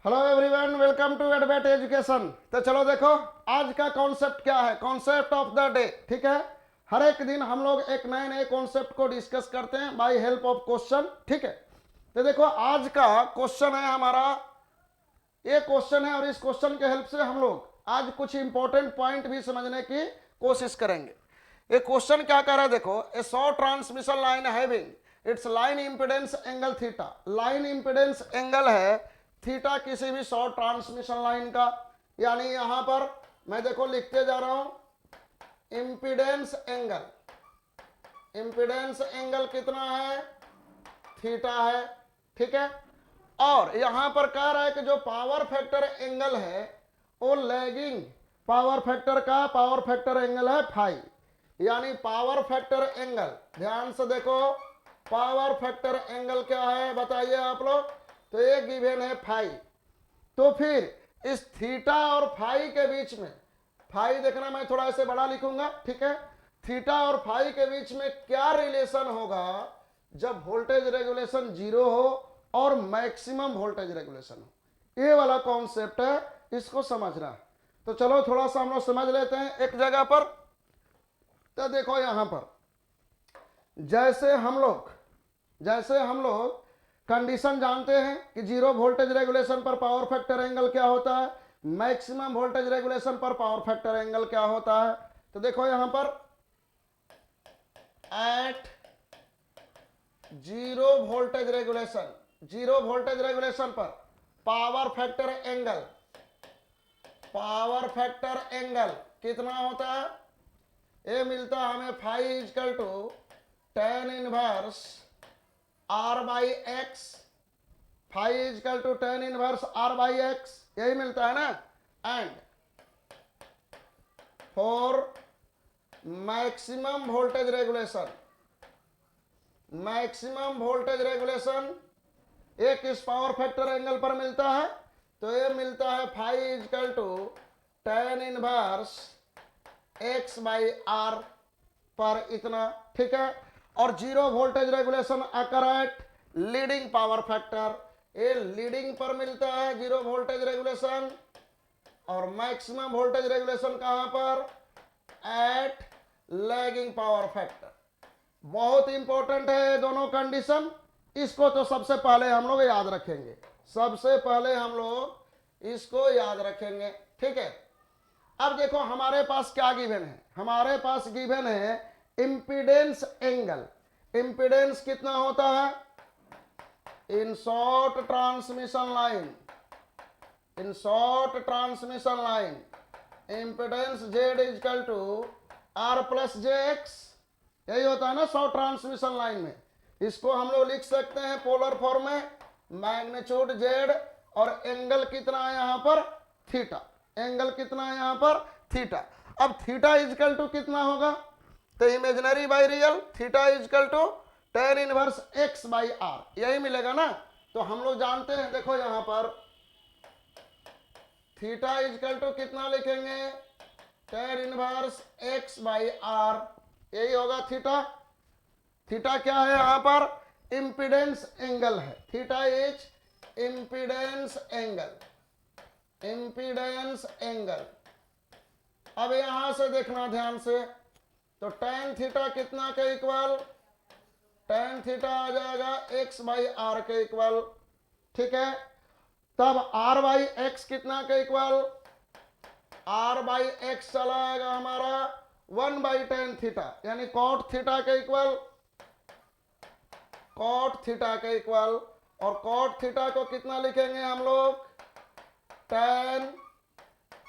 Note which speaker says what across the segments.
Speaker 1: Hello everyone, welcome to Advait education. तो चलो देखो आज का कॉन्सेप्ट क्या है, कॉन्सेप्ट ऑफ द डे। ठीक है, हर एक दिन हम लोग एक नए नए कॉन्सेप्ट को डिस्कस करते हैं बाय हेल्प ऑफ क्वेश्चन। ठीक है, तो देखो आज का क्वेश्चन है हमारा, ये क्वेश्चन है और इस क्वेश्चन के हेल्प से हम लोग आज कुछ इंपॉर्टेंट पॉइंट भी समझने की कोशिश करेंगे। ये क्वेश्चन क्या कह रहा है, देखो ए short transmission line having its line impedance angle theta. Line impedance angle है थीटा किसी भी शॉर्ट ट्रांसमिशन लाइन का, यानी यहां पर मैं देखो लिखते जा रहा हूं इंपिडेंस एंगल। इंपिडेंस एंगल कितना है, थीटा है। ठीक है, और यहां पर कह रहा है कि जो पावर फैक्टर एंगल है वो लैगिंग पावर फैक्टर का पावर फैक्टर एंगल है फाई, यानी पावर फैक्टर एंगल, ध्यान से देखो पावर फैक्टर एंगल क्या है बताइए आप लोग। तो ये गिवन है फाई। तो फिर इस थीटा और फाई के बीच में, फाई देखना मैं थोड़ा ऐसे बड़ा लिखूंगा, ठीक है, थीटा और फाई के बीच में क्या रिलेशन होगा जब वोल्टेज रेगुलेशन जीरो हो और मैक्सिमम वोल्टेज रेगुलेशन हो। ये वाला कॉन्सेप्ट है, इसको समझना। तो चलो थोड़ा सा हम लोग समझ लेते हैं एक जगह पर। तो देखो यहां पर जैसे हम लोग कंडीशन जानते हैं कि जीरो वोल्टेज रेगुलेशन पर पावर फैक्टर एंगल क्या होता है, मैक्सिमम वोल्टेज रेगुलेशन पर पावर फैक्टर एंगल क्या होता है। तो देखो यहां पर एट जीरो वोल्टेज रेगुलेशन पर पावर फैक्टर एंगल कितना होता है, ये मिलता है हमें phi equal to tan inverse R by X. Phi equal to tan inverse R by X, यही मिलता है ना। And for maximum voltage regulation ये किस पावर फैक्टर एंगल पर मिलता है, तो ये मिलता है phi equal to tan inverse X by R पर इतना। ठीक है, और zero voltage regulation occur at leading power factor, ये लीडिंग पर मिलता है जीरो वोल्टेज रेगुलेशन, और मैक्सिमम वोल्टेज रेगुलेशन कहां पर, एट लैगिंग पावर फैक्टर। बहुत इंपॉर्टेंट है ये दोनों कंडीशन, इसको तो सबसे पहले हम लोग याद रखेंगे। ठीक है, अब देखो हमारे पास क्या गिवन है, हमारे पास गिवन है इंपिडेंस एंगल। इंपिडेंस कितना होता है in short transmission line, impedance Z equal to R plus J X, यही होता है ना शॉर्ट ट्रांसमिशन लाइन में। इसको हम लोग लिख सकते हैं पोलर फॉर्म में, मैग्नीट्यूड जेड और एंगल कितना है यहां पर, थीटा। एंगल कितना है यहां पर, थीटा। अब थीटा इजकल टू कितना होगा, तो imaginary by real, theta equal to tan inverse X by R, यही मिलेगा ना। तो हम लोग जानते हैं, देखो यहां पर थीटा इजकल टू कितना लिखेंगे, tan inverse X by R, यही होगा थीटा। थीटा क्या है यहां पर, इंपिडेंस एंगल है, थीटा इज इंपिडेंस एंगल। अब यहां से देखना ध्यान से, तो टेन थीटा कितना के इक्वल, टेन थीटा आ जाएगा एक्स बाई आर के इक्वल। ठीक है, तब आर बाई एक्स कितना के इक्वल, आर बाई एक्स चला आएगा हमारा वन बाई टेन थीटा, यानी कॉट थीटा के इक्वल। और कॉट थीटा को कितना लिखेंगे हम लोग, tan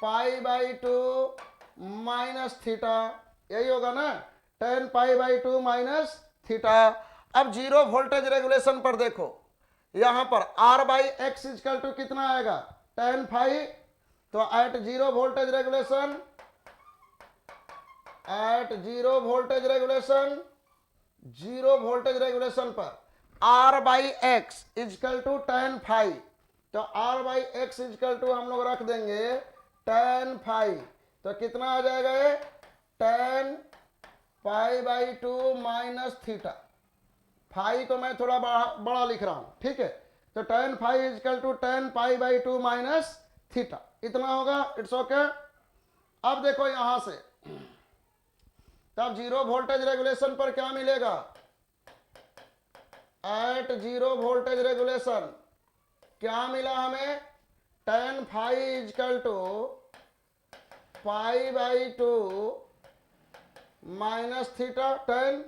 Speaker 1: pi by two minus theta, यही होगा ना, tan pi by two minus theta. अब जीरो वोल्टेज रेगुलेशन पर देखो, यहां पर R by X equal to कितना आएगा, टेन फाई। तो एट जीरो वोल्टेज रेगुलेशन पर R by X equal to tan phi. तो R by X equal to हम लोग रख देंगे टेन फाई, तो कितना आ जाएगा ये, tan pi by two minus theta. Phi को मैं थोड़ा बड़ा लिख रहा हूं, ठीक है। तो tan phi equal to tan pi by 2 minus theta, इतना होगा। It's okay. अब देखो यहां से, तब जीरो वोल्टेज रेगुलेशन पर क्या मिलेगा? एट जीरो वोल्टेज रेगुलेशन क्या मिला हमें? tan phi equal to pi by 2 minus theta tan,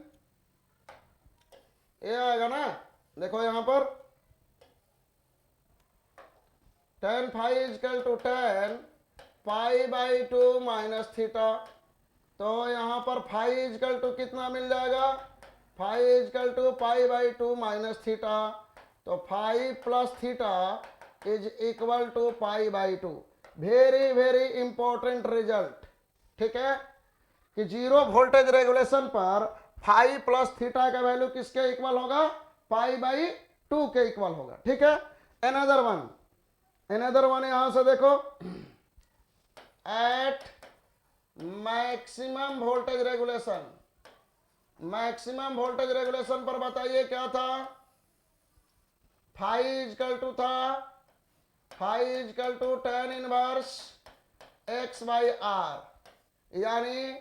Speaker 1: ये आएगा ना। देखो यहां पर tan phi equal to tan pi by 2 minus theta, तो यहां पर फाई इजकल टू कितना मिल जाएगा? Phi equal to pi by 2 minus theta, तो phi plus theta is equal to pi by 2। Very very important result, ठीक है, कि जीरो वोल्टेज रेगुलेशन पर फाई प्लस थीटा का वैल्यू किसके इक्वल होगा? पाई बाई 2 के इक्वल होगा, ठीक है। एनदर वन यहां से देखो, at maximum voltage regulation, maximum voltage regulation पर बताइए क्या था? फाई इजकल टू था, phi equal to tan inverse X by R, यानी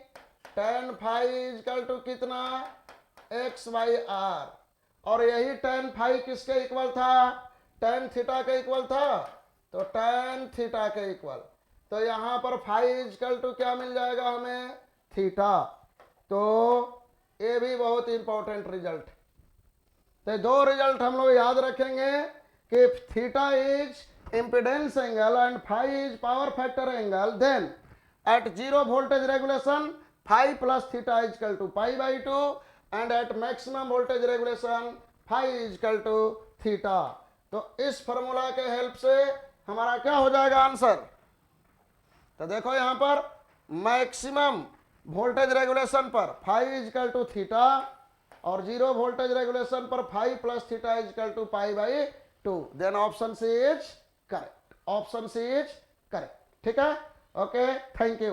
Speaker 1: tan फाई इजकल टू कितना? X by R. और यही tan फाई किसके इक्वल था? tan थीटा के इक्वल था, तो tan थीटा के इक्वल, तो यहां पर फाई इजकल टू क्या मिल जाएगा हमें? थीटा। तो ये भी बहुत इंपॉर्टेंट रिजल्ट। तो दो रिजल्ट हम लोग याद रखेंगे कि theta is impedance angle and phi is power factor angle, then at zero voltage regulation phi plus theta is equal to pi by 2 and at maximum voltage regulation phi is equal to theta। तो इस formula के help से हमारा क्या हो जाएगा answer? तो देखो यहां पर मैक्सिमम वोल्टेज रेगुलेशन पर phi is equal to theta और जीरो वोल्टेज रेगुलेशन पर phi plus theta is equal to pi by 2, then option C is correct, option C is correct, ठीक है। Okay, thank you.